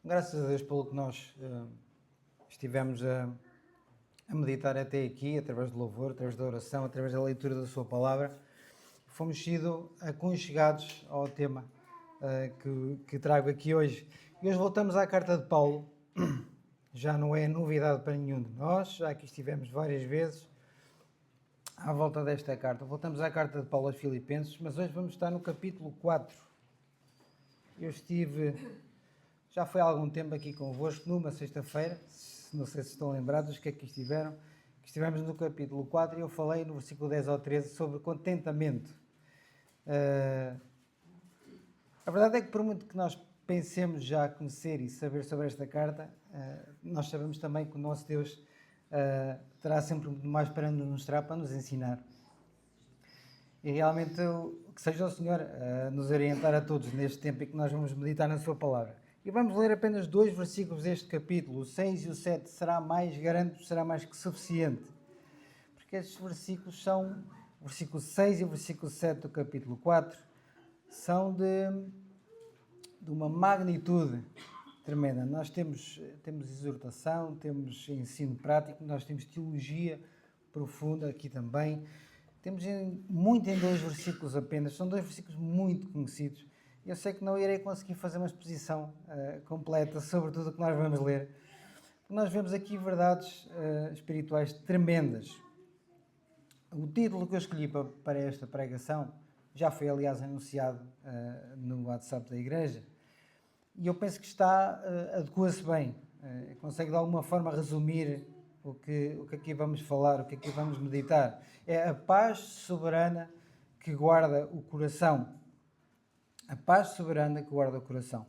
Graças a Deus pelo que nós estivemos a meditar até aqui, através do louvor, através da oração, através da leitura da sua palavra, fomos sido aconchegados ao tema que trago aqui hoje. E hoje voltamos à carta de Paulo. Já não é novidade para nenhum de nós, já aqui estivemos várias vezes à volta desta carta. Voltamos à carta de Paulo aos Filipenses, mas hoje vamos estar no capítulo 4. Eu estive... Já foi há algum tempo aqui convosco, numa sexta-feira, não sei se estão lembrados dos que aqui estiveram, que estivemos no capítulo 4 e eu falei no versículo 10 ao 13 sobre contentamento. A verdade é que por muito que nós pensemos já conhecer e saber sobre esta carta, nós sabemos também que o nosso Deus terá sempre muito mais para nos mostrar, para nos ensinar. E realmente que seja o Senhor a nos orientar a todos neste tempo em que nós vamos meditar na sua palavra. E vamos ler apenas 2 versículos deste capítulo, o 6 e o 7, será mais que suficiente. Porque estes versículos são, o versículo 6 e o versículo 7 do capítulo 4, são de uma magnitude tremenda. Nós temos exortação, temos ensino prático, nós temos teologia profunda aqui também. Temos muito em 2 versículos apenas, são 2 versículos muito conhecidos. Eu sei que não irei conseguir fazer uma exposição completa sobre tudo o que nós vamos ler. Nós vemos aqui verdades espirituais tremendas. O título que eu escolhi para esta pregação já foi, aliás, anunciado no WhatsApp da igreja e eu penso que adequa-se bem. Consegue de alguma forma resumir o que aqui vamos falar, o que aqui vamos meditar. É a paz soberana que guarda o coração. A paz soberana que guarda o coração.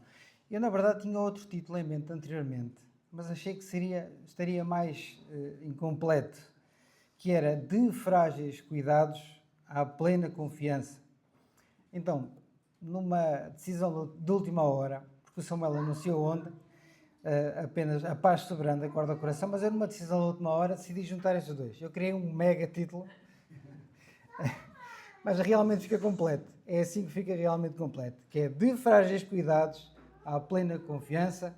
Eu, na verdade, tinha outro título em mente anteriormente, mas achei que estaria mais incompleto, que era De frágeis cuidados à plena confiança. Então, numa decisão de última hora, porque o Samuel anunciou ontem, apenas a paz soberana que guarda o coração, mas eu numa decisão de última hora decidi juntar estes dois. Eu criei um mega título, mas realmente fica completo. É assim que fica realmente completo, que é De frágeis cuidados à plena confiança,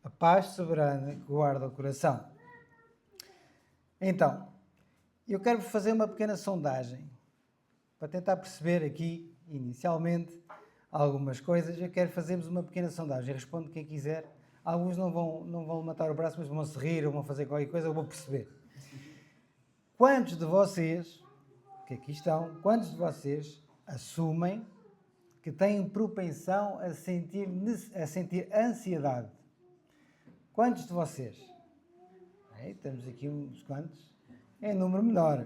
a paz soberana que guarda o coração. Então, eu quero fazer uma pequena sondagem, para tentar perceber aqui, inicialmente, algumas coisas. Eu quero fazermos uma pequena sondagem, responde quem quiser. Alguns não vão levantar o braço, mas vão se rir ou vão fazer qualquer coisa, eu vou perceber. Quantos de vocês, que aqui estão, quantos de vocês assumem que têm propensão a sentir ansiedade? Quantos de vocês? Temos aqui uns quantos. É número menor.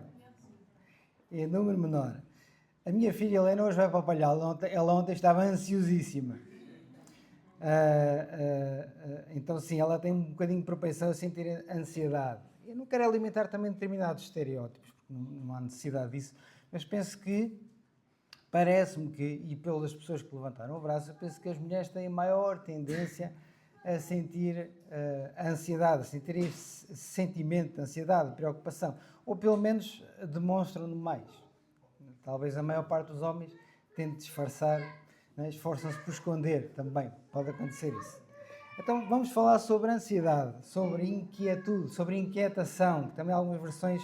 A minha filha Helena hoje vai para o palhal. Ela ontem estava ansiosíssima. Então sim, ela tem um bocadinho de propensão a sentir ansiedade. Eu não quero alimentar também determinados estereótipos, porque não há necessidade disso, mas penso que, parece-me que, e pelas pessoas que levantaram o braço, eu penso que as mulheres têm maior tendência a sentir ansiedade, a sentir esse sentimento de ansiedade, de preocupação, ou pelo menos demonstram-no mais. Talvez a maior parte dos homens tente disfarçar, né? Esforçam-se por esconder também, pode acontecer isso. Então vamos falar sobre ansiedade, sobre inquietude, sobre inquietação, que também há algumas versões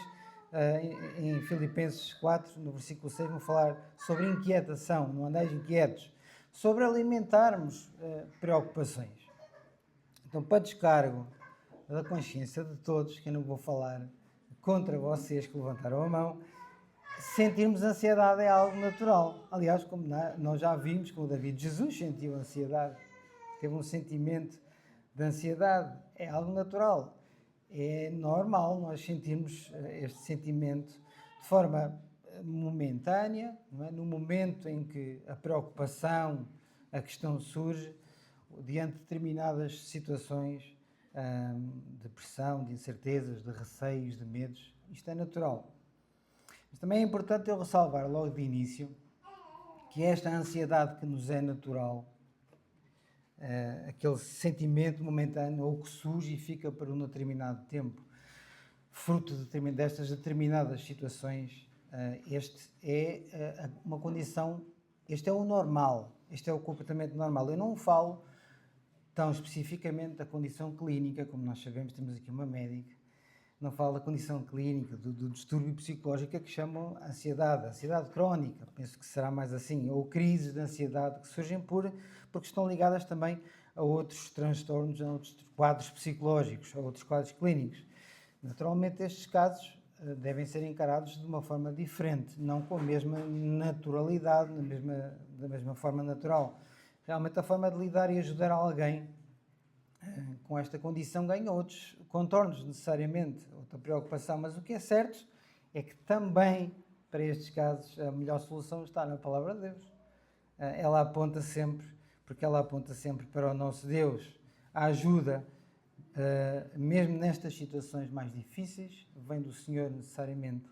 em Filipenses 4, no versículo 6, vão falar sobre inquietação, não andeis inquietos, sobre alimentarmos preocupações. Então, para descargo da consciência de todos, que eu não vou falar contra vocês que levantaram a mão, sentirmos ansiedade é algo natural. Aliás, como nós já vimos, como o David Jesus sentiu ansiedade, teve um sentimento de ansiedade, é algo natural. É normal nós sentirmos este sentimento de forma momentânea, não é? No momento em que a preocupação, a questão surge, diante de determinadas situações de pressão, de incertezas, de receios, de medos. Isto é natural. Mas também é importante eu ressalvar logo de início que esta ansiedade que nos é natural, aquele sentimento momentâneo ou que surge e fica por um determinado tempo, fruto destas determinadas situações, este é uma condição, este é o normal, este é o comportamento normal. Eu não falo tão especificamente da condição clínica, como nós sabemos, temos aqui uma médica, não fala da condição clínica, do distúrbio psicológico que chamam ansiedade crónica, penso que será mais assim, ou crises de ansiedade que surgem porque estão ligadas também a outros transtornos, a outros quadros psicológicos, a outros quadros clínicos. Naturalmente, estes casos devem ser encarados de uma forma diferente, não com a mesma naturalidade, da mesma forma natural. Realmente, a forma de lidar e ajudar alguém com esta condição ganha outros contornos, necessariamente, outra preocupação, mas o que é certo é que também, para estes casos, a melhor solução está na Palavra de Deus. Ela aponta sempre, porque ela aponta sempre para o nosso Deus. A ajuda, mesmo nestas situações mais difíceis, vem do Senhor necessariamente.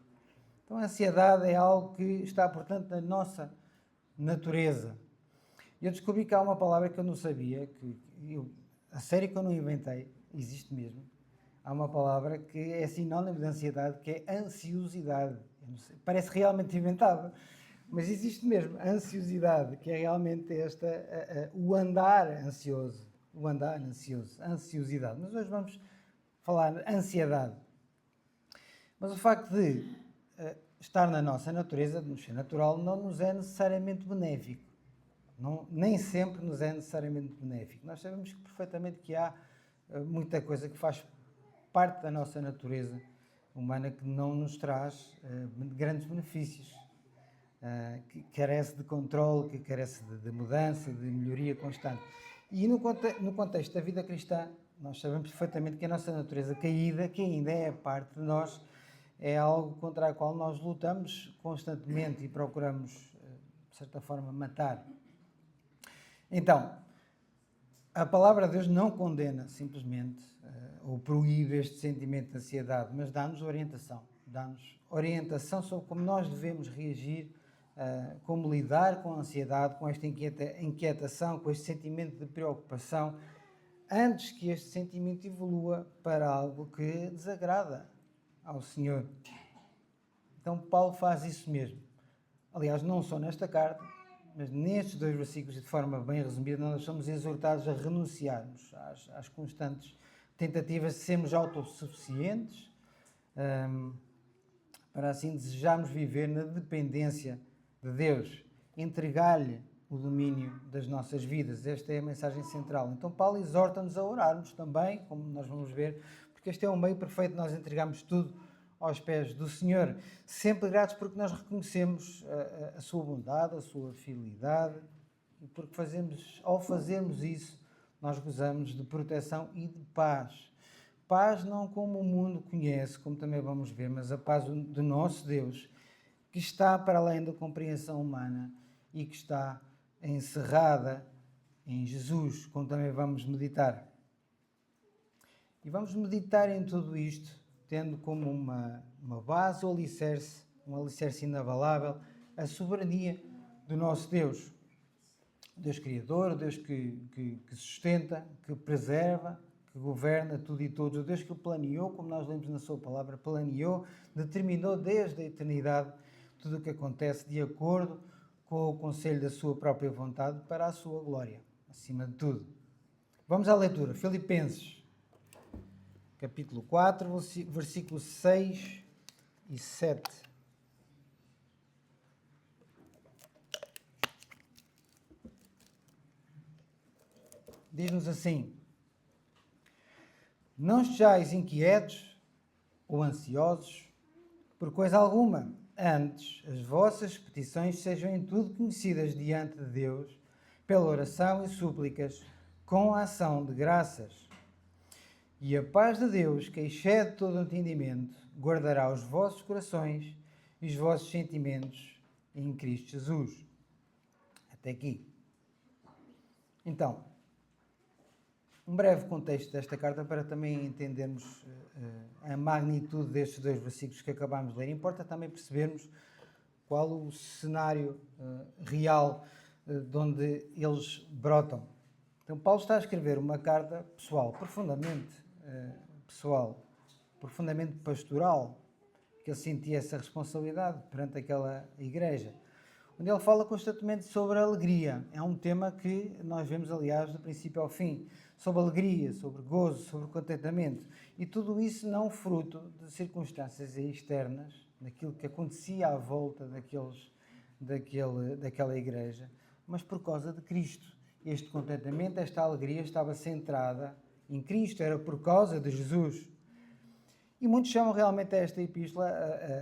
Então a ansiedade é algo que está, portanto, na nossa natureza. Eu descobri que há uma palavra que eu não sabia, a sério que eu não inventei, existe mesmo. Há uma palavra que é sinónimo de ansiedade, que é ansiosidade. Parece realmente inventada, mas existe mesmo. Ansiosidade, que é realmente o andar ansioso. O andar ansioso, ansiosidade. Mas hoje vamos falar de ansiedade. Mas o facto de estar na nossa natureza, de nos ser natural, não nos é necessariamente benéfico. Nem sempre nos é necessariamente benéfico. Nós sabemos perfeitamente que há muita coisa que faz parte da nossa natureza humana que não nos traz grandes benefícios, que carece de controle, que carece de mudança, de melhoria constante. E no contexto da vida cristã, nós sabemos perfeitamente que a nossa natureza caída, que ainda é parte de nós, é algo contra a qual nós lutamos constantemente e procuramos, de certa forma, matar. Então, a palavra de Deus não condena simplesmente ou proíbe este sentimento de ansiedade, mas dá-nos orientação sobre como nós devemos reagir, como lidar com a ansiedade, com esta inquietação, com este sentimento de preocupação, antes que este sentimento evolua para algo que desagrada ao Senhor. Então Paulo faz isso mesmo. Aliás, não só nesta carta, mas nestes 2 versículos, de forma bem resumida, nós somos exortados a renunciarmos às constantes tentativas de sermos autossuficientes, para assim desejarmos viver na dependência de Deus, entregar-lhe o domínio das nossas vidas. Esta é a mensagem central. Então Paulo exorta-nos a orarmos também, como nós vamos ver, porque este é um meio perfeito de nós entregarmos tudo aos pés do Senhor, sempre gratos porque nós reconhecemos a sua bondade, a sua fidelidade, e porque ao fazermos isso, nós gozamos de proteção e de paz. Paz não como o mundo conhece, como também vamos ver, mas a paz do nosso Deus, que está para além da compreensão humana e que está encerrada em Jesus, como também vamos meditar. E vamos meditar em tudo isto, tendo como uma base o alicerce, um alicerce inabalável, a soberania do nosso Deus. O Deus Criador, o Deus que sustenta, que preserva, que governa tudo e todos. O Deus que o planeou, como nós lemos na sua palavra, planeou, determinou desde a eternidade tudo o que acontece de acordo com o conselho da sua própria vontade para a sua glória, acima de tudo. Vamos à leitura. Filipenses, capítulo 4, versículos 6 e 7. Diz-nos assim: não estejais inquietos ou ansiosos por coisa alguma, antes as vossas petições sejam em tudo conhecidas diante de Deus, pela oração e súplicas, com a ação de graças. E a paz de Deus, que excede todo o entendimento, guardará os vossos corações e os vossos sentimentos em Cristo Jesus. Até aqui. Então, um breve contexto desta carta para também entendermos a magnitude destes 2 versículos que acabámos de ler. Importa também percebermos qual o cenário real de onde eles brotam. Então, Paulo está a escrever uma carta pessoal, profundamente pastoral, que ele sentia essa responsabilidade perante aquela igreja. onde ele fala constantemente sobre a alegria. É um tema que nós vemos, aliás, do princípio ao fim. Sobre alegria, sobre gozo, sobre contentamento. E tudo isso não fruto de circunstâncias externas, daquilo que acontecia à volta daquela igreja, mas por causa de Cristo. Este contentamento, esta alegria estava centrada em Cristo, era por causa de Jesus. E muitos chamam realmente esta epístola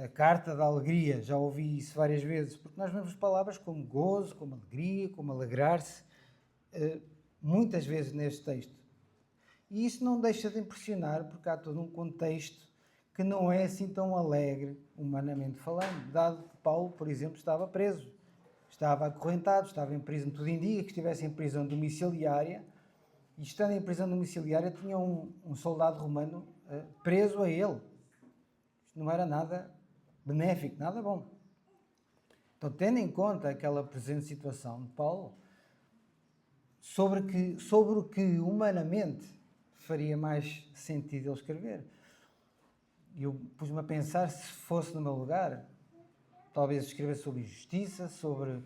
a carta da alegria. Já ouvi isso várias vezes, porque nós vemos palavras como gozo, como alegria, como alegrar-se, muitas vezes neste texto. E isso não deixa de impressionar, porque há todo um contexto que não é assim tão alegre, humanamente falando, dado que Paulo, por exemplo, estava preso, estava acorrentado, estava em prisão. Tudo indica que estivesse em prisão domiciliária, e estando em prisão domiciliária tinha um soldado romano preso a ele. Isto não era nada benéfico, nada bom. Então, tendo em conta aquela presente situação de Paulo, sobre o que humanamente faria mais sentido ele escrever. E eu pus-me a pensar, se fosse no meu lugar, talvez escrevesse sobre injustiça, sobre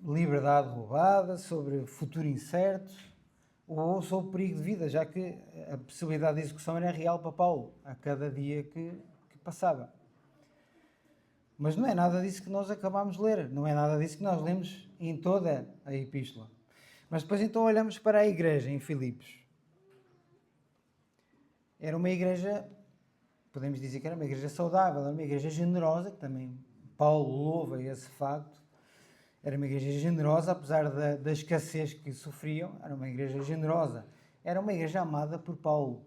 liberdade roubada, sobre futuro incerto, ou sobre perigo de vida, já que a possibilidade de execução era real para Paulo, a cada dia que passava. Mas não é nada disso que nós acabamos de ler, não é nada disso que nós lemos em toda a epístola. Mas depois então olhamos para a igreja em Filipos. Era uma igreja, podemos dizer que era uma igreja saudável, era uma igreja generosa, que também Paulo louva esse facto. Era uma igreja generosa, apesar da escassez que sofriam, era uma igreja generosa. Era uma igreja amada por Paulo.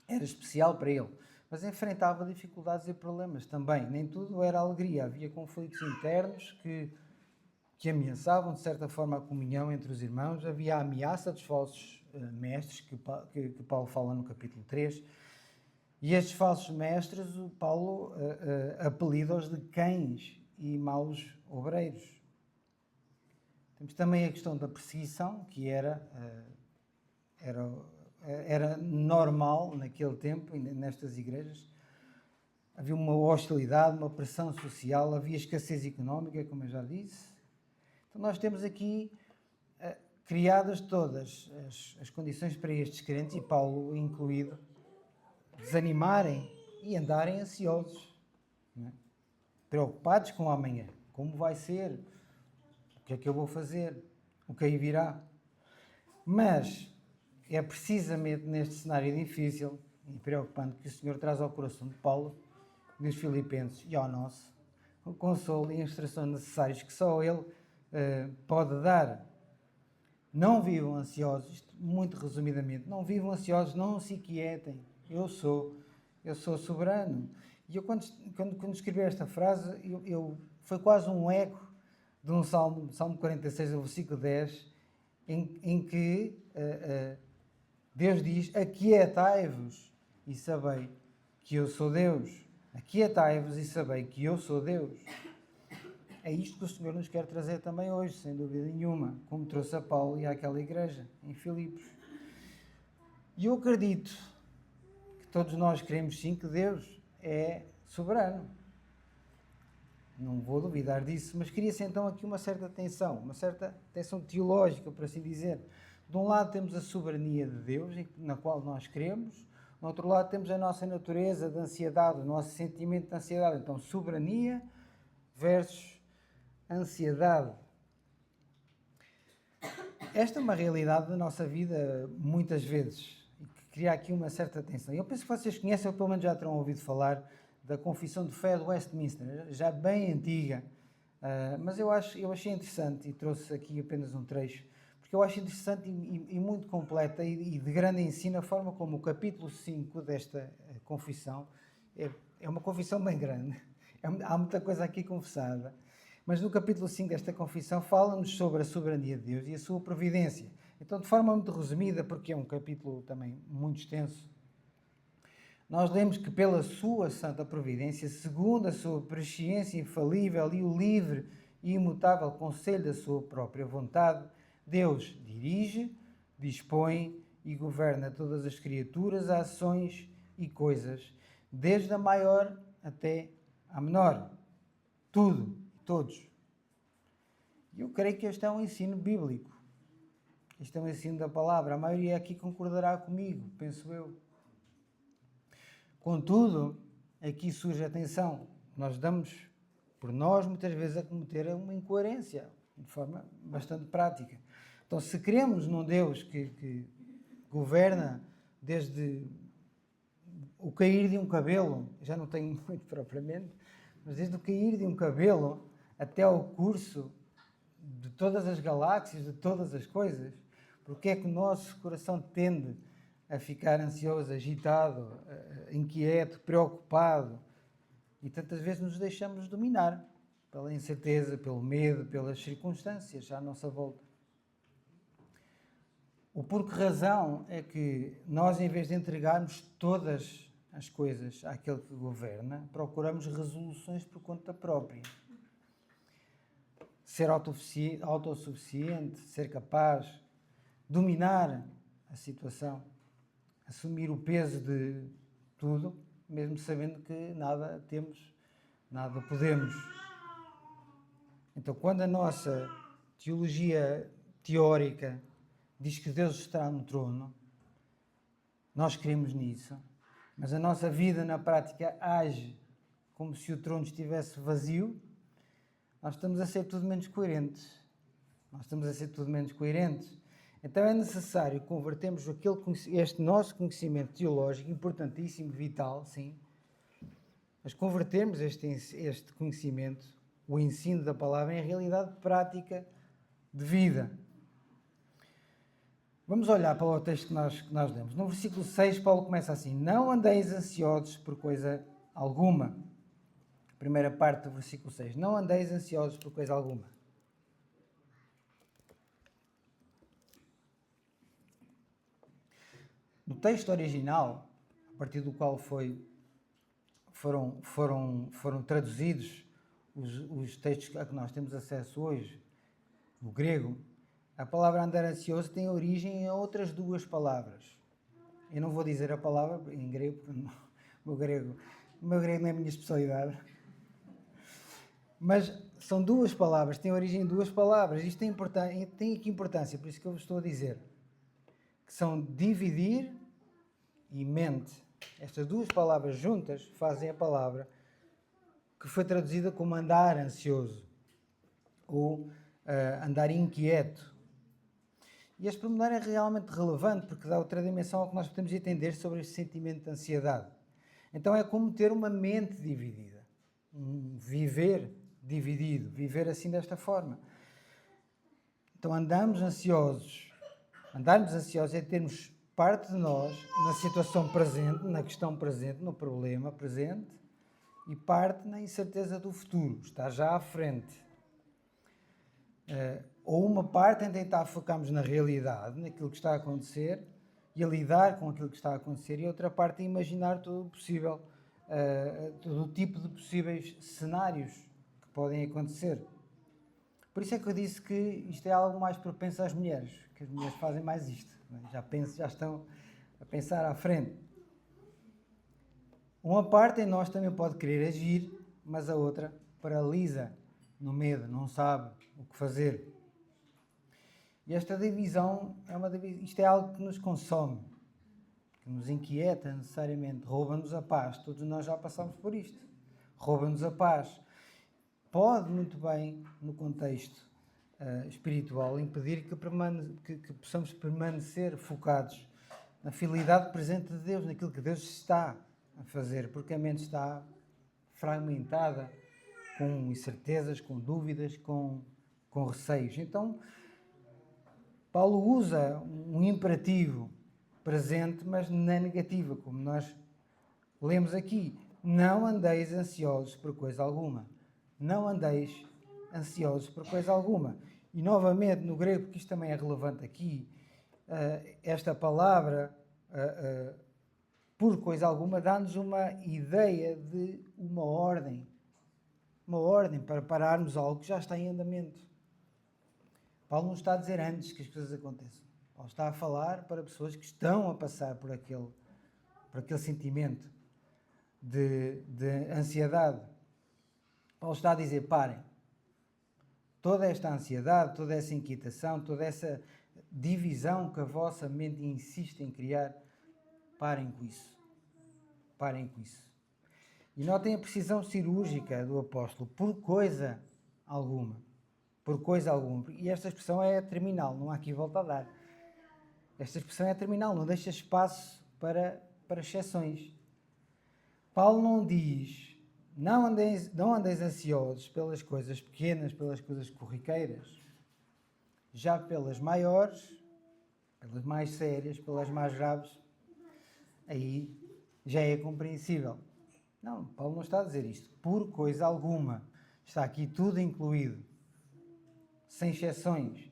Era especial para ele. Mas enfrentava dificuldades e problemas também. Nem tudo era alegria. Havia conflitos internos que ameaçavam, de certa forma, a comunhão entre os irmãos. Havia a ameaça dos falsos mestres, que Paulo fala no capítulo 3. E estes falsos mestres, o Paulo apelida-os de cães e maus obreiros. Temos também a questão da perseguição, que era normal naquele tempo, nestas igrejas. Havia uma hostilidade, uma pressão social, havia escassez económica, como eu já disse. Então nós temos aqui criadas todas as condições para estes crentes, e Paulo incluído, desanimarem e andarem ansiosos, não é? Preocupados com o amanhã. Como vai ser? O que é que eu vou fazer? O que aí virá? Mas é precisamente neste cenário difícil e preocupante que o Senhor traz ao coração de Paulo, dos Filipenses e ao nosso, o consolo e a instrução necessários que só Ele pode dar. Não vivam ansiosos, isto muito resumidamente, não vivam ansiosos, não se inquietem, eu sou soberano. E eu quando escrevi esta frase, foi quase um eco de um Salmo 46, versículo 10, em que Deus diz: aquietai-vos e sabei que eu sou Deus. Aquietai-vos e sabei que eu sou Deus. É isto que o Senhor nos quer trazer também hoje, sem dúvida nenhuma, como trouxe a Paulo e àquela igreja, em Filipos. E eu acredito que todos nós queremos sim que Deus é soberano. Não vou duvidar disso, mas queria-se então aqui uma certa tensão teológica, por assim dizer. De um lado temos a soberania de Deus, na qual nós cremos. Do outro lado temos a nossa natureza de ansiedade, o nosso sentimento de ansiedade. Então, soberania versus ansiedade. Esta é uma realidade da nossa vida, muitas vezes, e que cria aqui uma certa tensão. Eu penso que vocês conhecem, ou pelo menos já terão ouvido falar, da Confissão de Fé de Westminster, já bem antiga, mas eu achei interessante, e trouxe aqui apenas um trecho, porque eu acho interessante e muito completa e de grande ensino a forma como o capítulo 5 desta confissão é uma confissão bem grande. Há muita coisa aqui confessada. Mas no capítulo 5 desta confissão fala-nos sobre a soberania de Deus e a sua providência. Então, de forma muito resumida, porque é um capítulo também muito extenso, nós lemos que pela sua santa providência, segundo a sua presciência infalível e o livre e imutável conselho da sua própria vontade, Deus dirige, dispõe e governa todas as criaturas, ações e coisas, desde a maior até à menor. Tudo, todos. Eu creio que este é um ensino bíblico. Este é um ensino da palavra. A maioria aqui concordará comigo, penso eu. Contudo, aqui surge a atenção. Nós damos por nós, muitas vezes, a cometer uma incoerência, de forma bastante prática. Então, se cremos num Deus que governa desde o cair de um cabelo, já não tenho muito propriamente, mas desde o cair de um cabelo até ao curso de todas as galáxias, de todas as coisas, porque é que o nosso coração tende a ficar ansioso, agitado, inquieto, preocupado, e tantas vezes nos deixamos dominar pela incerteza, pelo medo, pelas circunstâncias à nossa volta. O por que razão é que nós, em vez de entregarmos todas as coisas àquele que governa, procuramos resoluções por conta própria. Ser autossuficiente, ser capaz, dominar a situação, assumir o peso de tudo, mesmo sabendo que nada temos, nada podemos. Então, quando a nossa teologia teórica diz que Deus está no trono, nós cremos nisso, mas a nossa vida na prática age como se o trono estivesse vazio, nós estamos a ser tudo menos coerentes. Então é necessário convertermos este nosso conhecimento teológico, importantíssimo, vital, sim, mas convertermos este conhecimento, o ensino da palavra, em realidade prática de vida. Vamos olhar para o texto que nós lemos. No versículo 6, Paulo começa assim: não andeis ansiosos por coisa alguma. Primeira parte do versículo 6. Não andeis ansiosos por coisa alguma. No texto original, a partir do qual foram traduzidos os textos a que nós temos acesso hoje, no grego, a palavra andar ansioso tem origem em outras duas palavras. Eu não vou dizer a palavra em grego, porque o meu grego não é a minha especialidade. Mas são duas palavras, tem origem em duas palavras. Isto tem aqui importância, por isso que eu vos estou a dizer. Que são dividir e mente. Estas duas palavras juntas fazem a palavra que foi traduzida como andar ansioso ou andar inquieto. E este pormenor é realmente relevante porque dá outra dimensão ao que nós podemos entender sobre este sentimento de ansiedade. Então é como ter uma mente dividida, um viver dividido, viver assim desta forma. Então andarmos ansiosos é termos parte de nós na situação presente, na questão presente, no problema presente, e parte na incerteza do futuro, está já à frente. Ou uma parte em tentar focarmos na realidade, naquilo que está a acontecer, e a lidar com aquilo que está a acontecer, e outra parte em imaginar todo o possível, todo o tipo de possíveis cenários que podem acontecer. Por isso é que eu disse que isto é algo mais propenso às mulheres, que as mulheres fazem mais isto, já estão a pensar à frente. Uma parte em nós também pode querer agir, mas a outra paralisa no medo, não sabe o que fazer. E esta divisão isto é algo que nos consome, que nos inquieta necessariamente, rouba-nos a paz. Todos nós já passamos por isto. Rouba-nos a paz. Pode muito bem, no contexto espiritual, impedir que possamos permanecer focados na fidelidade presente de Deus, naquilo que Deus está a fazer, porque a mente está fragmentada, com incertezas, com dúvidas, com receios. Então, Paulo usa um imperativo presente, mas na negativa, como nós lemos aqui. Não andeis ansiosos por coisa alguma. Não andeis ansiosos por coisa alguma. E novamente, no grego, porque isto também é relevante aqui, esta palavra, por coisa alguma, dá-nos uma ideia de uma ordem. Uma ordem para pararmos algo que já está em andamento. Paulo não está a dizer antes que as coisas aconteçam. Paulo está a falar para pessoas que estão a passar por aquele sentimento de ansiedade. Paulo está a dizer, parem. toda esta ansiedade, toda essa inquietação, toda essa divisão que a vossa mente insiste em criar, parem com isso. Parem com isso. E notem a precisão cirúrgica do apóstolo, por coisa alguma. Por coisa alguma. E esta expressão é terminal, não há aqui volta a dar. Esta expressão é terminal, não deixa espaço para exceções. Paulo não diz, não andeis ansiosos pelas coisas pequenas, pelas coisas corriqueiras, já pelas maiores, pelas mais sérias, pelas mais graves, aí já é compreensível. Não, Paulo não está a dizer isto, por coisa alguma. Está aqui tudo incluído, sem exceções.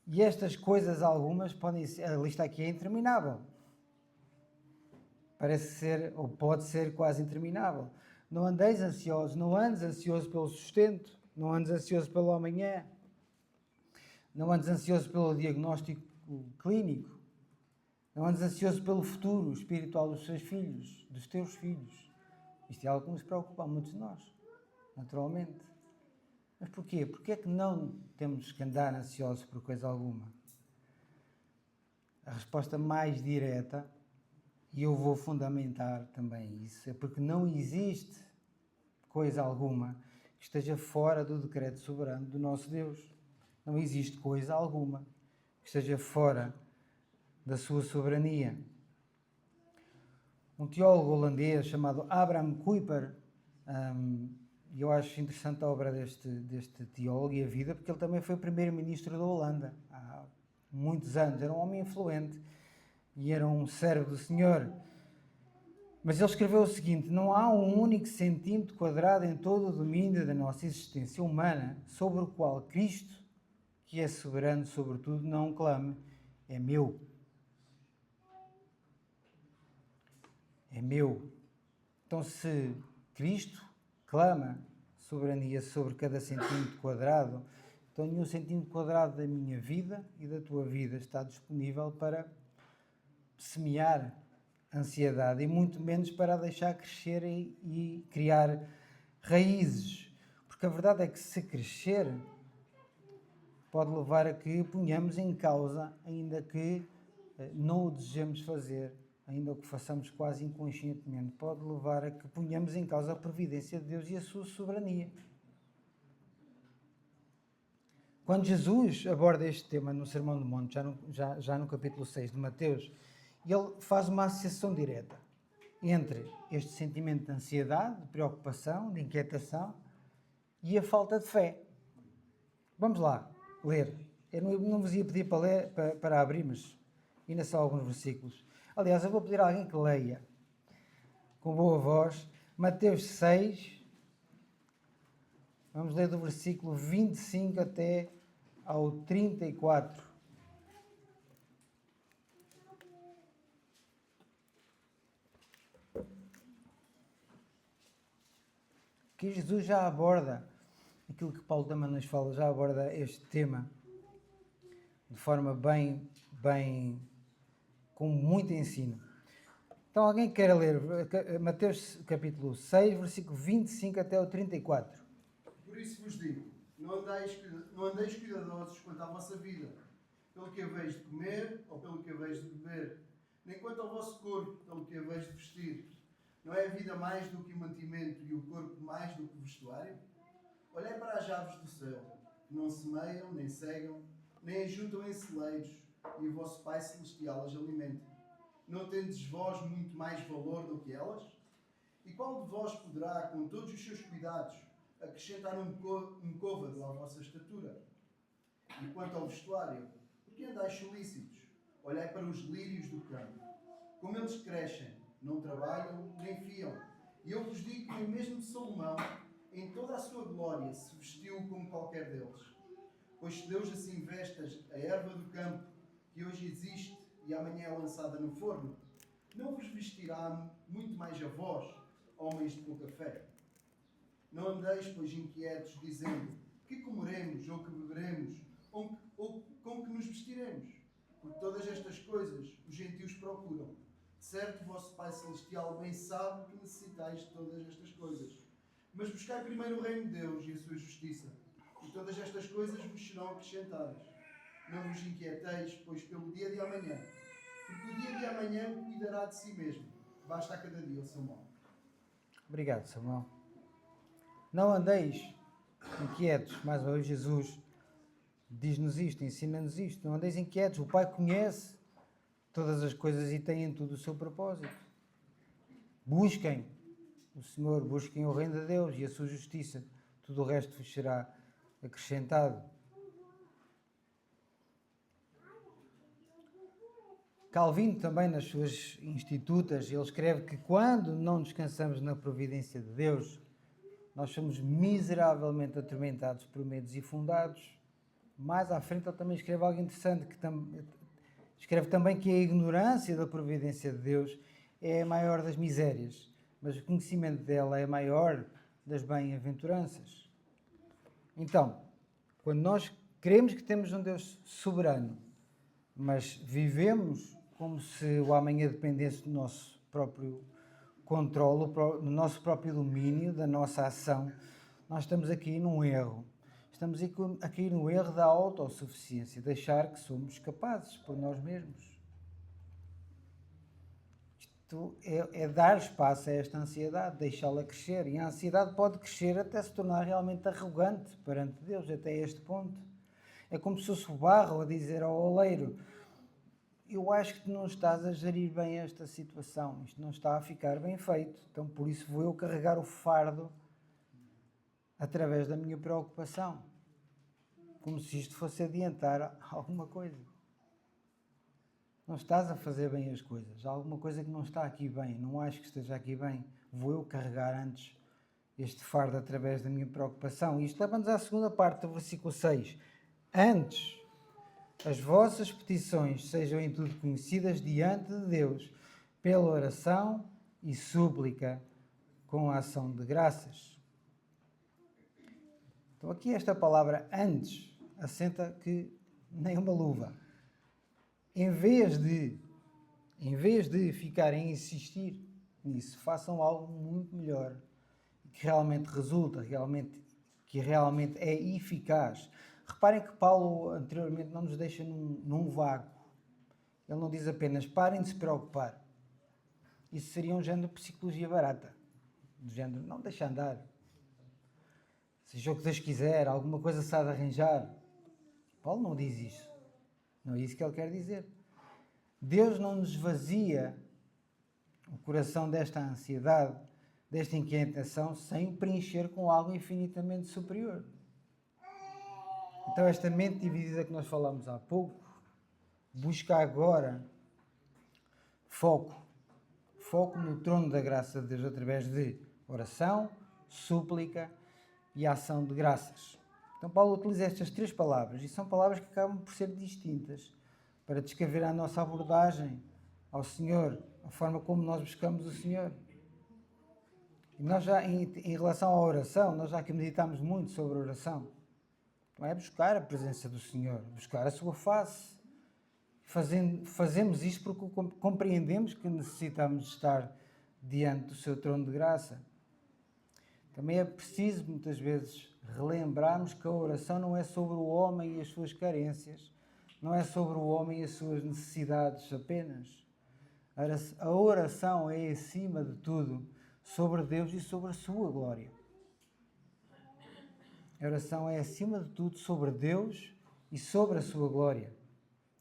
E estas coisas algumas podem ser, a lista aqui é interminável. Parece ser, ou pode ser quase interminável. Não andeis ansiosos, não andes ansioso pelo sustento, não andes ansioso pelo amanhã, não andes ansioso pelo diagnóstico clínico, não andes ansioso pelo futuro espiritual dos seus filhos, dos teus filhos. Isto é algo que nos preocupa a muitos de nós, naturalmente. Mas porquê? Porquê é que não temos que andar ansiosos por coisa alguma? A resposta mais direta, e eu vou fundamentar também isso, é porque não existe coisa alguma que esteja fora do decreto soberano do nosso Deus. Não existe coisa alguma que esteja fora da sua soberania. Um teólogo holandês chamado Abraham Kuyper, e eu acho interessante a obra deste teólogo e a vida, porque ele também foi primeiro-ministro da Holanda há muitos anos. Era um homem influente e era um servo do Senhor. Mas ele escreveu o seguinte: não há um único centímetro quadrado em todo o domínio da nossa existência humana sobre o qual Cristo, que é soberano sobre tudo, não clame: é meu. É meu. Então, se Cristo clama soberania sobre cada centímetro quadrado, então nenhum centímetro quadrado da minha vida e da tua vida está disponível para semear ansiedade e muito menos para a deixar crescer e criar raízes. Porque a verdade é que se crescer pode levar a que ponhamos em causa, ainda que não o desejemos fazer, ainda o que façamos quase inconscientemente, pode levar a que ponhamos em causa a providência de Deus e a sua soberania. Quando Jesus aborda este tema no Sermão do Monte, já no capítulo 6 de Mateus, ele faz uma associação direta entre este sentimento de ansiedade, de preocupação, de inquietação e a falta de fé. Vamos lá ler. Eu não vos ia pedir para ler, para abrir, mas ainda só alguns versículos. Aliás, eu vou pedir a alguém que leia com boa voz Mateus 6. Vamos ler do versículo 25 até ao 34. Que Jesus já aborda aquilo que Paulo também nos fala, já aborda este tema de forma bem, com muito ensino. Então, alguém quer ler Mateus capítulo 6, versículo 25 até o 34. Por isso vos digo, não andeis cuidadosos quanto à vossa vida, pelo que haveis de comer ou pelo que haveis de beber, nem quanto ao vosso corpo, pelo que haveis de vestir. Não é a vida mais do que o mantimento e o corpo mais do que o vestuário? Olhai para as aves do céu, que não semeiam, nem cegam, nem ajuntam em celeiros, e o vosso Pai Celestial as alimenta. Não tendes vós muito mais valor do que elas? E qual de vós poderá, com todos os seus cuidados, acrescentar um côvado à vossa estatura? E quanto ao vestuário, por que andais solícitos? Olhai para os lírios do campo, como eles crescem, não trabalham nem fiam. E eu vos digo que nem mesmo Salomão, em toda a sua glória, se vestiu como qualquer deles. Pois se Deus assim veste a erva do campo, que hoje existe e amanhã é lançada no forno, não vos vestirá muito mais a vós, homens de pouca fé? Não andeis, pois, inquietos, dizendo: que comeremos, ou que beberemos, ou com que nos vestiremos? Porque todas estas coisas os gentios procuram. Certo, o vosso Pai Celestial bem sabe que necessitais de todas estas coisas. Mas buscai primeiro o reino de Deus e a sua justiça, e E todas estas coisas vos serão acrescentadas. Não vos inquieteis, pois pelo dia de amanhã. Porque o dia de amanhã cuidará de si mesmo. Basta a cada dia o seu mal. Obrigado, Samuel. Não andeis inquietos. Mais uma vez, Jesus diz-nos isto, ensina-nos isto. Não andeis inquietos. O Pai conhece todas as coisas e tem em tudo o seu propósito. Busquem o Senhor, busquem o reino de Deus e a sua justiça. Tudo o resto vos será acrescentado. Calvino também, nas suas Institutas, ele escreve que quando não descansamos na providência de Deus, nós somos miseravelmente atormentados por medos infundados. Mais à frente ele também escreve algo interessante, que escreve também que a ignorância da providência de Deus é a maior das misérias, mas o conhecimento dela é maior das bem-aventuranças. Então, quando nós cremos que temos um Deus soberano, mas vivemos como se o amanhã dependesse do nosso próprio controle, do nosso próprio domínio, da nossa ação, nós estamos aqui num erro. Estamos aqui no erro da autossuficiência, de achar que somos capazes por nós mesmos. Isto é dar espaço a esta ansiedade, deixá-la crescer. E a ansiedade pode crescer até se tornar realmente arrogante perante Deus, até este ponto. É como se fosse o barro a dizer ao oleiro: eu acho que tu não estás a gerir bem esta situação, isto não está a ficar bem feito, então por isso vou eu carregar o fardo através da minha preocupação, como se isto fosse adiantar alguma coisa. Não estás a fazer bem as coisas, há alguma coisa que não está aqui bem, não acho que esteja aqui bem, vou eu carregar antes este fardo através da minha preocupação. E isto leva-nos à segunda parte do versículo 6. Antes, as vossas petições sejam em tudo conhecidas diante de Deus, pela oração e súplica, com a ação de graças. Então aqui esta palavra antes assenta que nem uma luva. Em vez de ficarem a insistir nisso, façam algo muito melhor, que realmente resulta, que realmente é eficaz. Reparem que Paulo anteriormente não nos deixa num vago. Ele não diz apenas parem de se preocupar. Isso seria um género de psicologia barata. Do género, não deixa andar. Seja o que Deus quiser, alguma coisa se há de arranjar. Paulo não diz isso. Não é isso que ele quer dizer. Deus não nos esvazia o coração desta ansiedade, desta inquietação, sem o preencher com algo infinitamente superior. Então esta mente dividida que nós falamos há pouco, busca agora foco no trono da graça de Deus através de oração, súplica e ação de graças. Então Paulo utiliza estas três palavras, e são palavras que acabam por ser distintas, para descrever a nossa abordagem ao Senhor, a forma como nós buscamos o Senhor. E nós já, em relação à oração, nós já aqui meditámos muito sobre a oração. Então é buscar a presença do Senhor, buscar a sua face. Fazemos isto porque compreendemos que necessitamos estar diante do seu trono de graça. Também é preciso, muitas vezes, relembrarmos que a oração não é sobre o homem e as suas carências, não é sobre o homem e as suas necessidades apenas. A oração é, acima de tudo, sobre Deus e sobre a sua glória. A oração é, acima de tudo, sobre Deus e sobre a sua glória.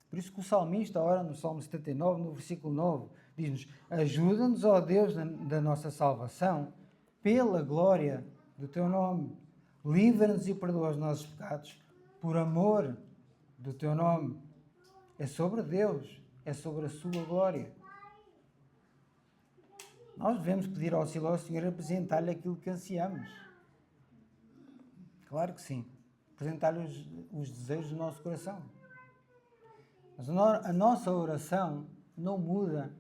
Por isso que o salmista ora no Salmo 79, no versículo 9, diz-nos: ajuda-nos, ó Deus da nossa salvação, pela glória do teu nome. Livra-nos e perdoa os nossos pecados, por amor do teu nome. É sobre Deus, é sobre a sua glória. Nós devemos pedir auxílio ao Senhor e apresentar-lhe aquilo que ansiamos. Claro que sim. Apresentar-lhe os desejos do nosso coração. Mas a nossa oração não muda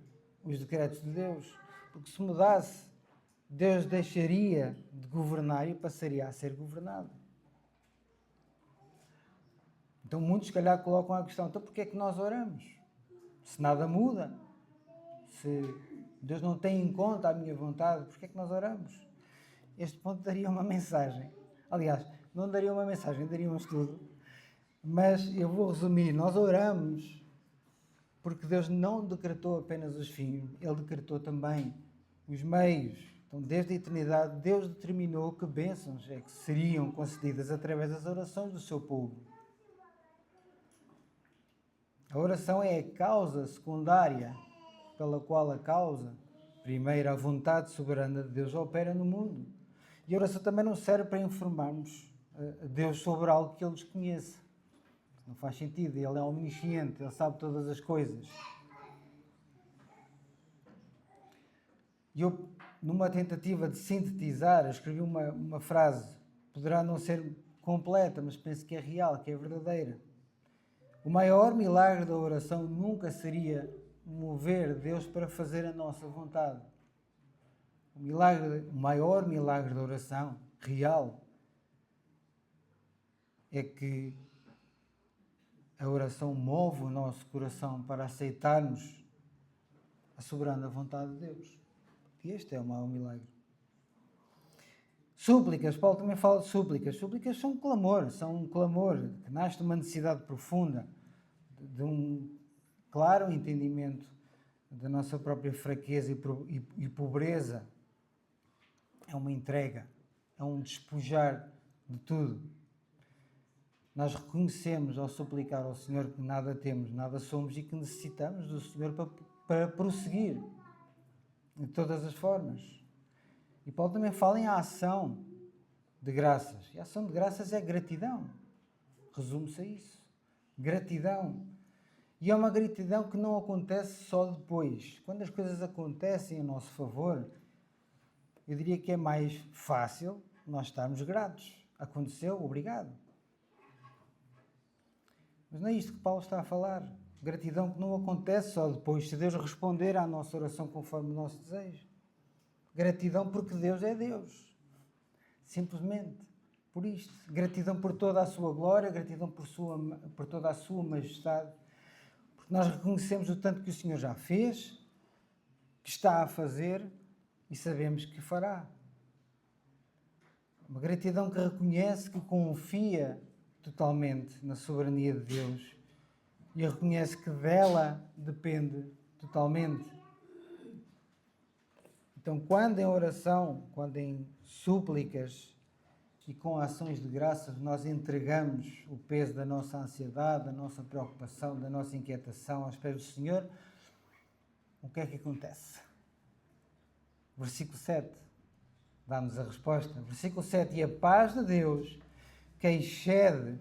os decretos de Deus. Porque se mudasse, Deus deixaria de governar e passaria a ser governado. Então muitos, se calhar, colocam a questão: então porquê é que nós oramos? Se nada muda, se Deus não tem em conta a minha vontade, porquê é que nós oramos? Este ponto daria uma mensagem. Aliás, não daria uma mensagem, daria um estudo. Mas eu vou resumir. Nós oramos porque Deus não decretou apenas os fins, Ele decretou também os meios. Então, desde a eternidade, Deus determinou que bênçãos é que seriam concedidas através das orações do seu povo. A oração é a causa secundária pela qual a causa primeira, a vontade soberana de Deus opera no mundo. E a oração também não serve para informarmos a Deus sobre algo que Ele desconheça. Não faz sentido. Ele é omnisciente, Ele sabe todas as coisas. E eu, numa tentativa de sintetizar, escrevi uma frase. Poderá não ser completa, mas penso que é real, que é verdadeira. O maior milagre da oração nunca seria mover Deus para fazer a nossa vontade. O maior milagre da oração real é que a oração move o nosso coração para aceitarmos a soberana vontade de Deus. E este é o maior milagre. Súplicas, Paulo também fala de súplicas. Súplicas são um clamor que nasce de uma necessidade profunda, de um claro entendimento da nossa própria fraqueza e pobreza. É uma entrega, é um despojar de tudo. Nós reconhecemos ao suplicar ao Senhor que nada temos, nada somos e que necessitamos do Senhor para prosseguir de todas as formas. E Paulo também fala em ação de graças. E a ação de graças é gratidão. Resume-se a isso. Gratidão. E é uma gratidão que não acontece só depois. Quando as coisas acontecem a nosso favor, eu diria que é mais fácil nós estarmos gratos. Aconteceu, obrigado. Mas não é isto que Paulo está a falar. Gratidão que não acontece só depois, se Deus responder à nossa oração conforme o nosso desejo. Gratidão porque Deus é Deus. Simplesmente por isto. Gratidão por toda a sua glória, gratidão por toda a sua majestade. Porque nós reconhecemos o tanto que o Senhor já fez, que está a fazer e sabemos que fará. Uma gratidão que reconhece, que confia totalmente na soberania de Deus e reconhece que dela depende totalmente. Então, quando em oração, quando em súplicas e com ações de graças nós entregamos o peso da nossa ansiedade, da nossa preocupação, da nossa inquietação aos pés do Senhor, o que é que acontece? Versículo 7 dá-nos a resposta. Versículo 7: e a paz de Deus, que excede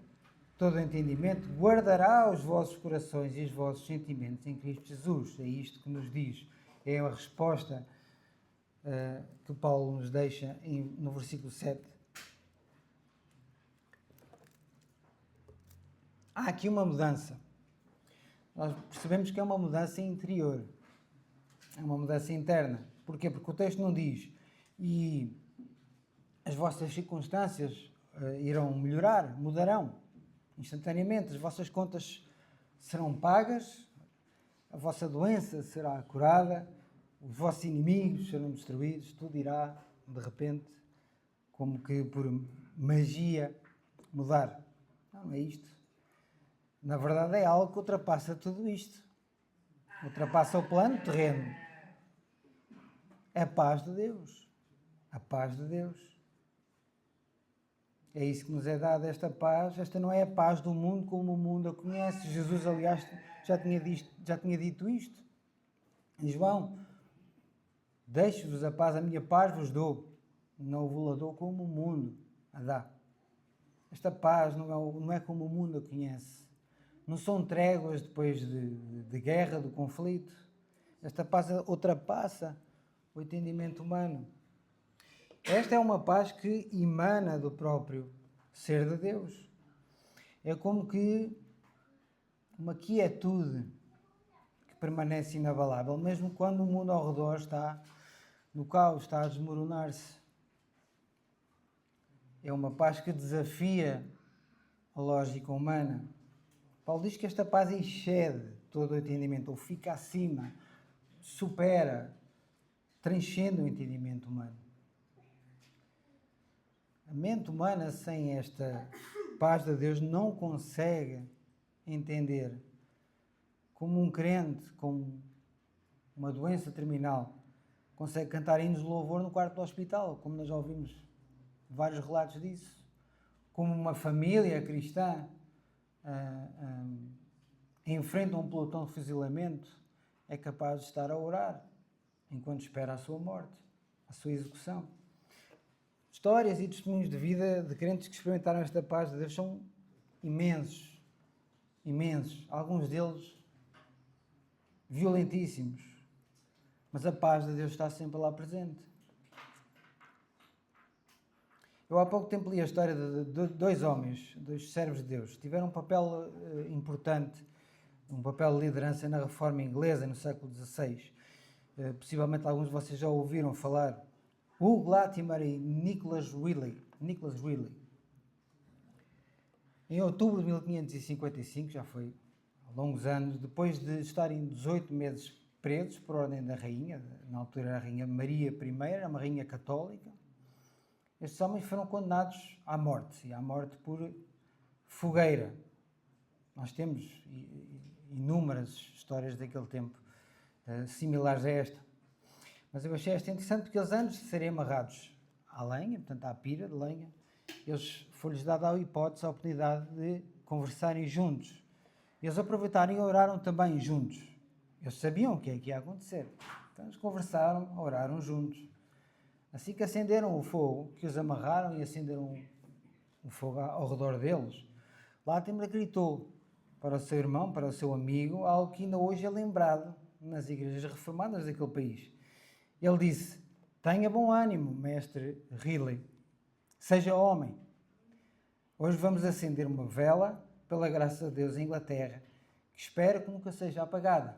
todo o entendimento, guardará os vossos corações e os vossos sentimentos em Cristo Jesus. É isto que nos diz. É a resposta que Paulo nos deixa no versículo 7. Há aqui uma mudança. Nós percebemos que é uma mudança interior. É uma mudança interna. Porquê? Porque o texto não diz e as vossas circunstâncias irão melhorar, mudarão instantaneamente, as vossas contas serão pagas, a vossa doença será curada, os vossos inimigos serão destruídos, tudo irá, de repente, como que por magia, mudar. Não é isto. Na verdade é algo que ultrapassa tudo isto. Ultrapassa o plano terreno. É a paz de Deus. A paz de Deus. É isso que nos é dado, esta paz. Esta não é a paz do mundo como o mundo a conhece. Jesus, aliás, já tinha dito isto. Em João: deixo-vos a paz, a minha paz vos dou. Não vos a dou como o mundo a dá. Esta paz não é como o mundo a conhece. Não são tréguas depois de guerra, de conflito. Esta paz ultrapassa o entendimento humano. Esta é uma paz que emana do próprio ser de Deus. É como que uma quietude que permanece inabalável, mesmo quando o mundo ao redor está no caos, está a desmoronar-se. É uma paz que desafia a lógica humana. Paulo diz que esta paz excede todo o entendimento, ou fica acima, supera, transcende o entendimento humano. A mente humana, sem esta paz de Deus, não consegue entender como um crente com uma doença terminal consegue cantar hinos de louvor no quarto do hospital, como nós já ouvimos vários relatos disso. Como uma família cristã enfrenta um pelotão de fuzilamento, é capaz de estar a orar enquanto espera a sua morte, a sua execução. Histórias e testemunhos de vida de crentes que experimentaram esta paz de Deus são imensos, imensos. Alguns deles violentíssimos. Mas a paz de Deus está sempre lá presente. Eu há pouco tempo li a história de dois homens, dois servos de Deus. Tiveram um papel importante, um papel de liderança na Reforma Inglesa no século XVI. Possivelmente alguns de vocês já ouviram falar. Hugh Latimer e Nicholas Ridley. Em outubro de 1555, já foi há longos anos, depois de estarem 18 meses presos por ordem da rainha, na altura era a rainha Maria I, era uma rainha católica, estes homens foram condenados à morte, e à morte por fogueira. Nós temos inúmeras histórias daquele tempo similares a esta. Mas eu achei esta interessante porque eles, antes de serem amarrados à lenha, portanto à pira de lenha, foi-lhes dada a hipótese, a oportunidade de conversarem juntos. Eles aproveitaram e oraram também juntos. Eles sabiam o que é que ia acontecer. Então eles conversaram, oraram juntos. Assim que acenderam o fogo, que os amarraram e acenderam o fogo ao redor deles, Latimer gritou para o seu irmão, para o seu amigo, algo que ainda hoje é lembrado nas igrejas reformadas daquele país. Ele disse: tenha bom ânimo, mestre Ridley, seja homem. Hoje vamos acender uma vela, pela graça de Deus, em Inglaterra, que espero que nunca seja apagada.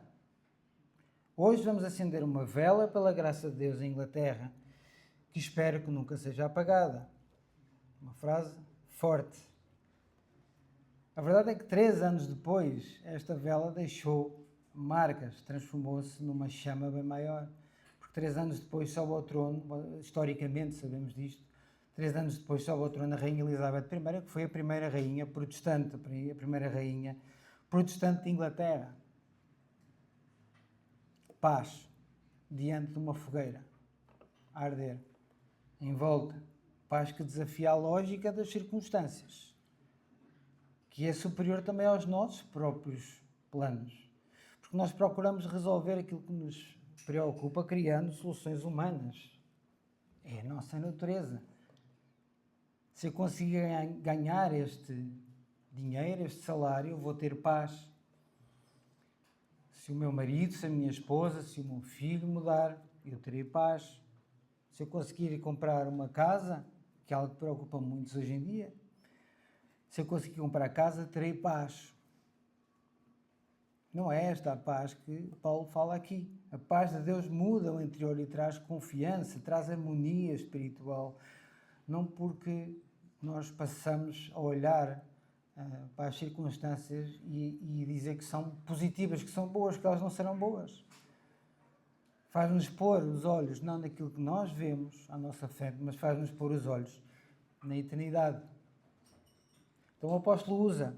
Hoje vamos acender uma vela, pela graça de Deus, em Inglaterra, que espero que nunca seja apagada. Uma frase forte. A verdade é que 3 anos depois, esta vela deixou marcas, transformou-se numa chama bem maior. Porque 3 anos depois sobe ao trono, historicamente sabemos disto, 3 anos depois sobe ao trono a Rainha Elizabeth I, que foi a primeira rainha protestante, a primeira rainha protestante de Inglaterra. Paz diante de uma fogueira a arder, em volta. Paz que desafia a lógica das circunstâncias, que é superior também aos nossos próprios planos. Porque nós procuramos resolver aquilo que nos preocupa criando soluções humanas. É a nossa natureza. Se eu conseguir ganhar este dinheiro, este salário, eu vou ter paz. Se o meu marido, se a minha esposa, se o meu filho mudar, eu terei paz. Se eu conseguir comprar uma casa, que é algo que preocupa muitos hoje em dia, se eu conseguir comprar casa, terei paz. Não é esta a paz que Paulo fala aqui. A paz de Deus muda o interior e traz confiança, traz harmonia espiritual. Não porque nós passamos a olhar para as circunstâncias e dizer que são positivas, que são boas, que elas não serão boas. Faz-nos pôr os olhos não naquilo que nós vemos à nossa frente, mas faz-nos pôr os olhos na eternidade. Então o apóstolo usa,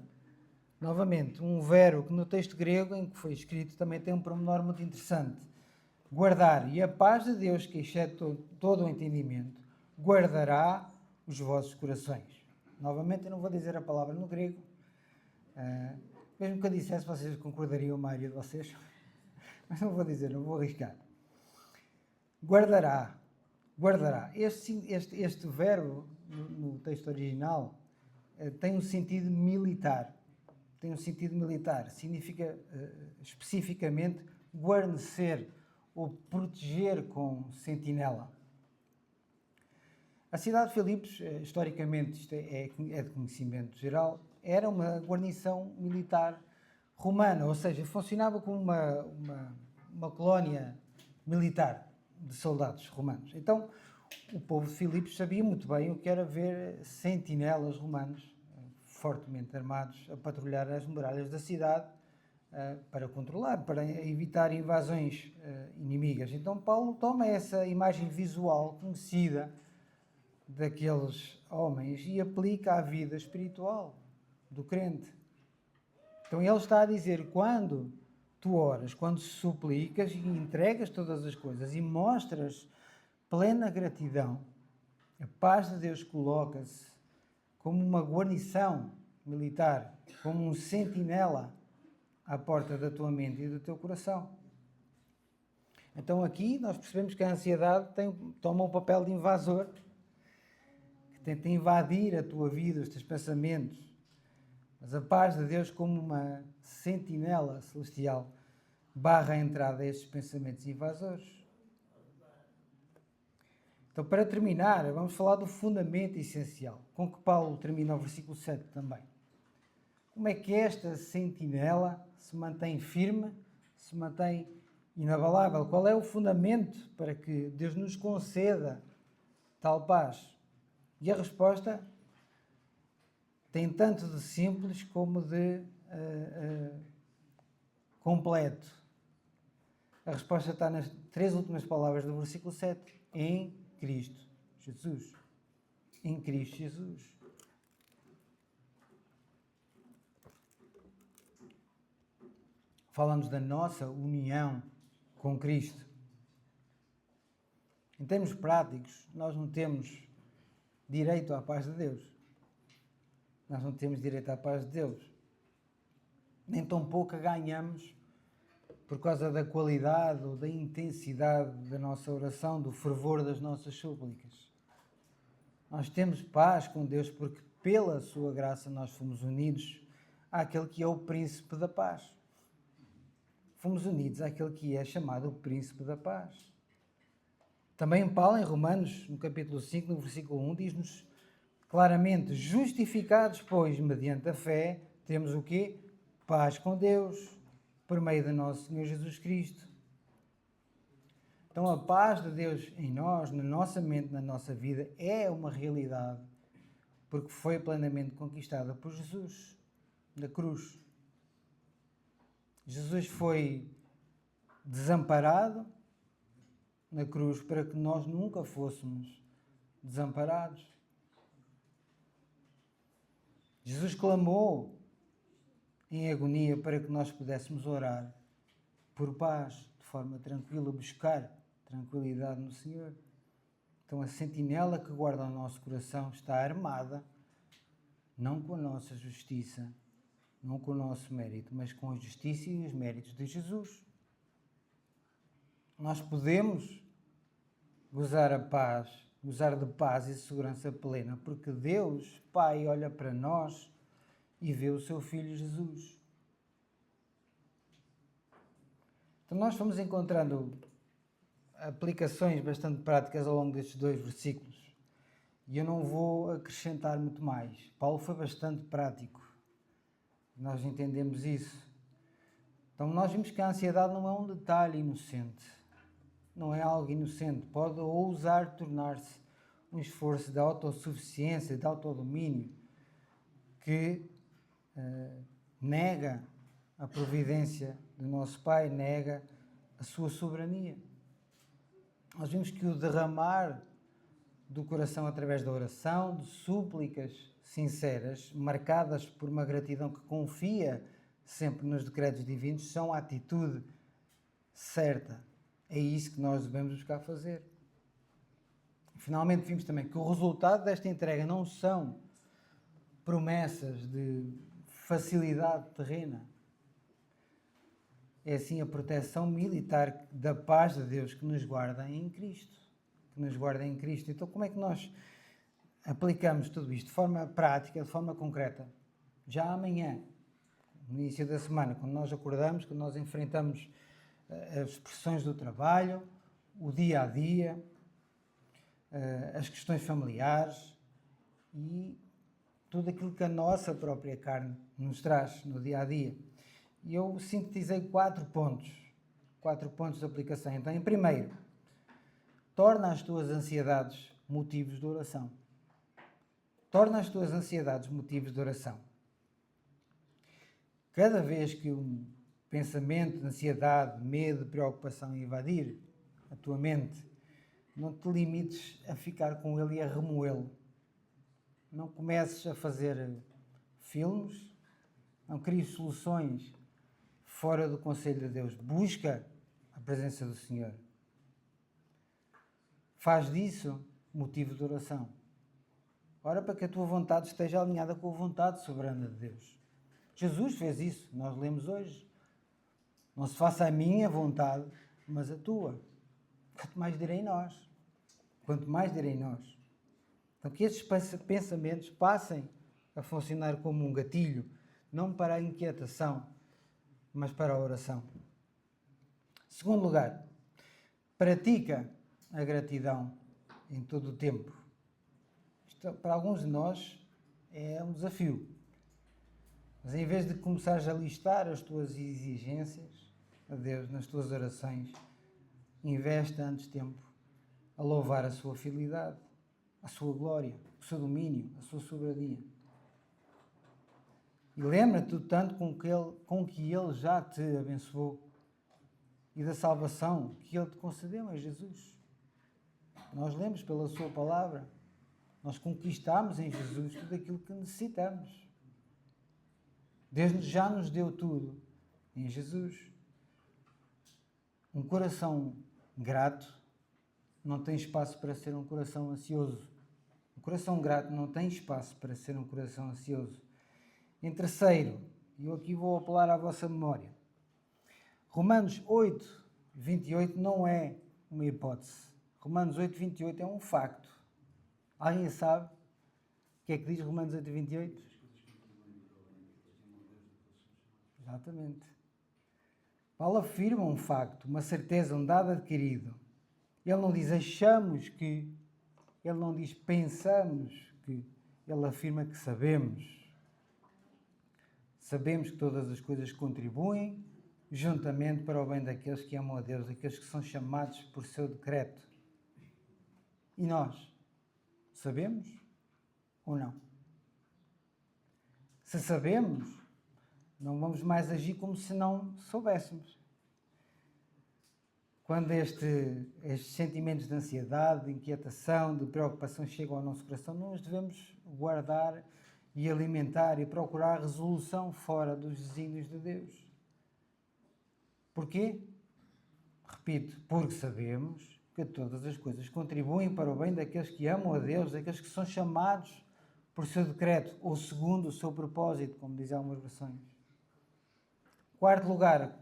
novamente, um verbo que no texto grego em que foi escrito também tem um pormenor muito interessante. Guardar. E a paz de Deus, que excede todo o entendimento, guardará os vossos corações. Novamente, eu não vou dizer a palavra no grego. Mesmo que eu dissesse, vocês concordariam, a maioria de vocês. Mas não vou dizer, não vou arriscar. Guardará. Guardará. Este verbo, no texto original, tem um sentido militar. Tem um sentido militar. Significa, especificamente, guarnecer ou proteger com sentinela. A cidade de Filipos, historicamente, isto é de conhecimento geral, era uma guarnição militar romana, ou seja, funcionava como uma colónia militar de soldados romanos. Então, o povo de Filipos sabia muito bem o que era ver sentinelas romanos fortemente armados a patrulhar as muralhas da cidade para controlar, para evitar invasões inimigas. Então, Paulo toma essa imagem visual conhecida daqueles homens e aplica à vida espiritual do crente. Então ele está a dizer, quando tu oras, quando suplicas e entregas todas as coisas e mostras plena gratidão, a paz de Deus coloca-se como uma guarnição militar, como um sentinela à porta da tua mente e do teu coração. Então aqui nós percebemos que a ansiedade toma um papel de invasor, que tenta invadir a tua vida, os teus pensamentos. Mas a paz de Deus, como uma sentinela celestial, barra a entrada a estes pensamentos invasores. Então, para terminar, vamos falar do fundamento essencial, com que Paulo termina o versículo 7 também. Como é que esta sentinela se mantém firme, se mantém inabalável? Qual é o fundamento para que Deus nos conceda tal paz? E a resposta tem tanto de simples como de completo. A resposta está nas 3 últimas palavras do versículo 7. Em Cristo Jesus. Em Cristo Jesus. Falamos da nossa união com Cristo. Em termos práticos, nós não temos direito à paz de Deus. Nós não temos direito à paz de Deus. Nem tão pouco a ganhamos por causa da qualidade ou da intensidade da nossa oração, do fervor das nossas súplicas. Nós temos paz com Deus porque, pela sua graça, nós fomos unidos àquele que é o príncipe da paz. Fomos unidos àquele que é chamado o príncipe da paz. Também Paulo, em Romanos, no capítulo 5, no versículo 1, diz-nos claramente: justificados, pois, mediante a fé, temos o quê? Paz com Deus, por meio do nosso Senhor Jesus Cristo. Então a paz de Deus em nós, na nossa mente, na nossa vida, é uma realidade, porque foi plenamente conquistada por Jesus, na cruz. Jesus foi desamparado na cruz para que nós nunca fôssemos desamparados. Jesus clamou em agonia para que nós pudéssemos orar por paz, de forma tranquila, buscar tranquilidade no Senhor. Então a sentinela que guarda o nosso coração está armada, não com a nossa justiça, não com o nosso mérito, mas com a justiça e os méritos de Jesus. Nós podemos gozar a paz, gozar de paz e segurança plena, porque Deus, Pai, olha para nós e vê o seu Filho Jesus. Então nós fomos encontrando aplicações bastante práticas ao longo destes 2 versículos. E eu não vou acrescentar muito mais. Paulo foi bastante prático. Nós entendemos isso. Então nós vimos que a ansiedade não é um detalhe inocente. Não é algo inocente. Pode ousar tornar-se um esforço de autossuficiência, de autodomínio, que nega a providência do nosso Pai, nega a sua soberania. Nós vimos que o derramar do coração através da oração, de súplicas sinceras, marcadas por uma gratidão que confia sempre nos decretos divinos, são a atitude certa. É isso que nós devemos buscar fazer. Finalmente vimos também que o resultado desta entrega não são promessas de facilidade terrena. É assim a proteção militar da paz de Deus que nos guarda em Cristo. Que nos guarda em Cristo. Então como é que nós aplicamos tudo isto de forma prática, de forma concreta? Já amanhã, no início da semana, quando nós acordamos, quando nós enfrentamos as pressões do trabalho, o dia a dia, as questões familiares e tudo aquilo que a nossa própria carne nos traz no dia a dia. E eu sintetizei 4 pontos de aplicação. Então, em primeiro, torna as tuas ansiedades motivos de oração. Torna as tuas ansiedades motivos de oração. Cada vez que um pensamento de ansiedade, medo, preocupação invadir a tua mente, Não te limites a ficar com ele e a remoê-lo. Não comeces a fazer filmes, não cries soluções fora do conselho de Deus. Busca a presença do Senhor. Faz disso motivo de oração. Ora para que a tua vontade esteja alinhada com a vontade soberana de Deus. Jesus fez isso, nós lemos hoje. Não se faça a minha vontade, mas a tua. Quanto mais direi nós. Quanto mais direi nós. Então que estes pensamentos passem a funcionar como um gatilho, não para a inquietação, mas para a oração. Segundo lugar, pratica a gratidão em todo o tempo. Isto, para alguns de nós, é um desafio. Mas em vez de começares a listar as tuas exigências a Deus nas tuas orações, investe antes tempo a louvar a sua fidelidade, a sua glória, o seu domínio, a sua soberania. E lembra-te do tanto com que Ele já te abençoou e da salvação que Ele te concedeu em Jesus. Nós lemos pela sua palavra, nós conquistamos em Jesus tudo aquilo que necessitamos. Deus já nos deu tudo em Jesus. Um coração grato não tem espaço para ser um coração ansioso. Um coração grato não tem espaço para ser um coração ansioso. Em terceiro, e eu aqui vou apelar à vossa memória, Romanos 8, 28 não é uma hipótese. Romanos 8, 28 é um facto. Alguém sabe o que é que diz Romanos 8, 28? Exatamente. Paulo afirma um facto, uma certeza, um dado adquirido. Ele não diz achamos que, ele não diz pensamos que, ele afirma que sabemos. Sabemos que todas as coisas contribuem juntamente para o bem daqueles que amam a Deus, daqueles que são chamados por seu decreto. E nós? Sabemos ou não? Se sabemos, não vamos mais agir como se não soubéssemos. Quando estes sentimentos de ansiedade, de inquietação, de preocupação chegam ao nosso coração, nós devemos guardar e alimentar e procurar resolução fora dos desígnios de Deus. Porquê? Repito, porque sabemos que todas as coisas contribuem para o bem daqueles que amam a Deus, daqueles que são chamados por seu decreto ou segundo o seu propósito, como dizem algumas versões. Quarto lugar,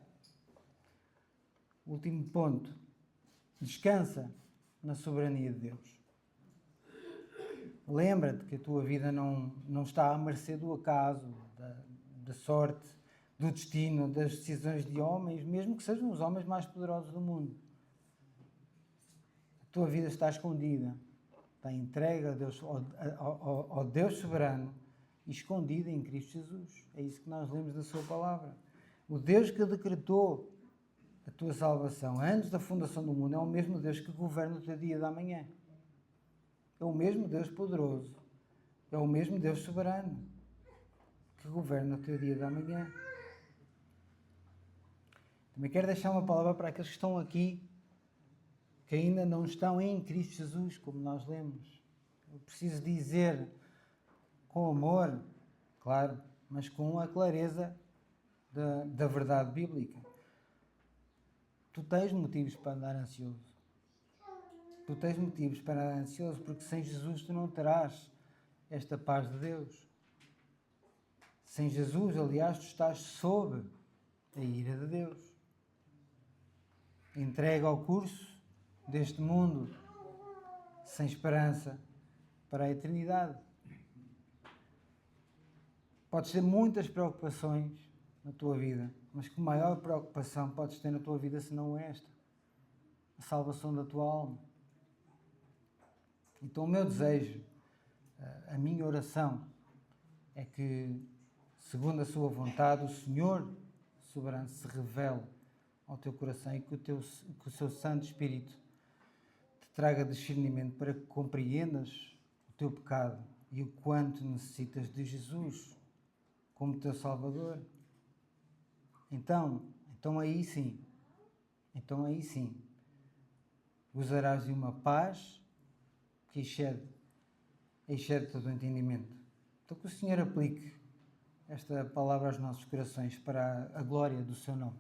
último ponto, descansa na soberania de Deus. Lembra-te que a tua vida não está à mercê do acaso, da sorte, do destino, das decisões de homens, mesmo que sejam os homens mais poderosos do mundo. A tua vida está escondida, está entregue a Deus, ao Deus soberano e escondida em Cristo Jesus. É isso que nós lemos da sua palavra. O Deus que decretou a tua salvação antes da fundação do mundo é o mesmo Deus que governa o teu dia da manhã. É o mesmo Deus poderoso. É o mesmo Deus soberano que governa o teu dia da manhã. Também quero deixar uma palavra para aqueles que estão aqui, que ainda não estão em Cristo Jesus, como nós lemos. Eu preciso dizer com amor, claro, mas com a clareza da verdade bíblica. Tu tens motivos para andar ansioso. Tu tens motivos para andar ansioso, porque sem Jesus tu não terás esta paz de Deus. Sem Jesus, aliás, tu estás sob a ira de Deus. Entregue ao curso deste mundo, sem esperança para a eternidade. Podes ter muitas preocupações na tua vida, mas que maior preocupação podes ter na tua vida se não esta? A salvação da tua alma. Então o meu desejo, a minha oração, é que, segundo a sua vontade, o Senhor soberano se revele ao teu coração e que o seu Santo Espírito te traga discernimento para que compreendas o teu pecado e o quanto necessitas de Jesus como teu Salvador. Então aí sim, gozarás de uma paz que excede todo o entendimento. Então que o Senhor aplique esta palavra aos nossos corações para a glória do seu nome.